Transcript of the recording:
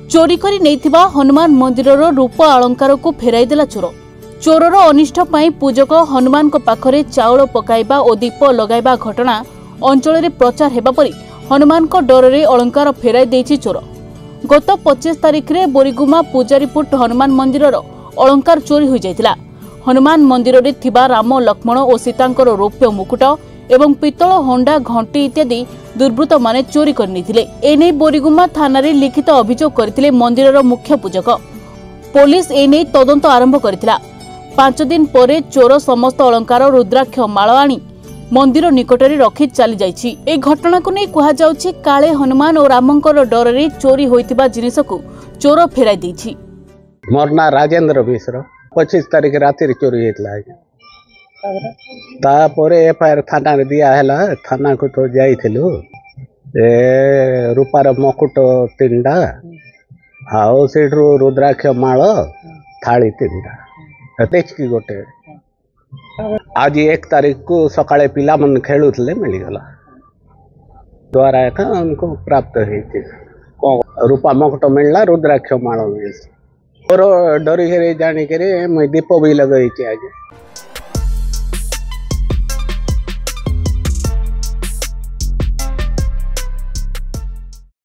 चोरी करी नेइथिबा हनुमान मंदिरर रूप अलंकार को फेराई देला चोर। चोरर अनिष्ट पाई पूजक हनुमान को पाखरे चाउल पकाइबा और दीप लगाइबा घटना अंचल रे प्रचार हेबा परी हनुमान को डर रे अलंकार फेराई देछि चोर। गत 25 तारिख रे बोरीगुमा पूजारीपुट हनुमान मंदिरर अलंकार चोरी हो जाइतिला। हनुमान मंदिर रे थिबा राम लक्ष्मण और सीतांकर रौप्य मुकुट एवं पितल हंडा घंटी इत्यादि दुर्बृत्त माने चोरी कर निथिले। एने बोरीगुमा थाना रे लिखित अभियोग करथिले मंदिरर मुख्य पूजक। पुलिस एने तदंत आरंभ करथिला। 5 दिन परे चोर समस्त अलंकार रुद्राक्ष माळ आनी मंदिर निकटरे रखी चली जाइछि। ए घटना को नै कुहा जाउछि काळे हनुमान और रामंकर डर रे चोरी होइतिबा जिनिस को चोर फेराई दैछि। मोर ना राजेंद्र मिश्र 25 तारिख राति चोरी हेतला। तापरे एफआईआर थाना रे दिया हैला। थाना को तो जाइथिलु ए रूपार मकुट 3टा आउ सेठरू रुद्राक्ष माळ थाली 3टा तेचकी गोटे। आज 1 तारिख को सकाळे पिला मन खेलुथले मिलिगला द्वारा का उनको प्राप्त हेछि। रूपा मकुट मिलला रुद्राक्ष माळ मिलला और डरी करे जानी करे मैं दीप भी लगई आज।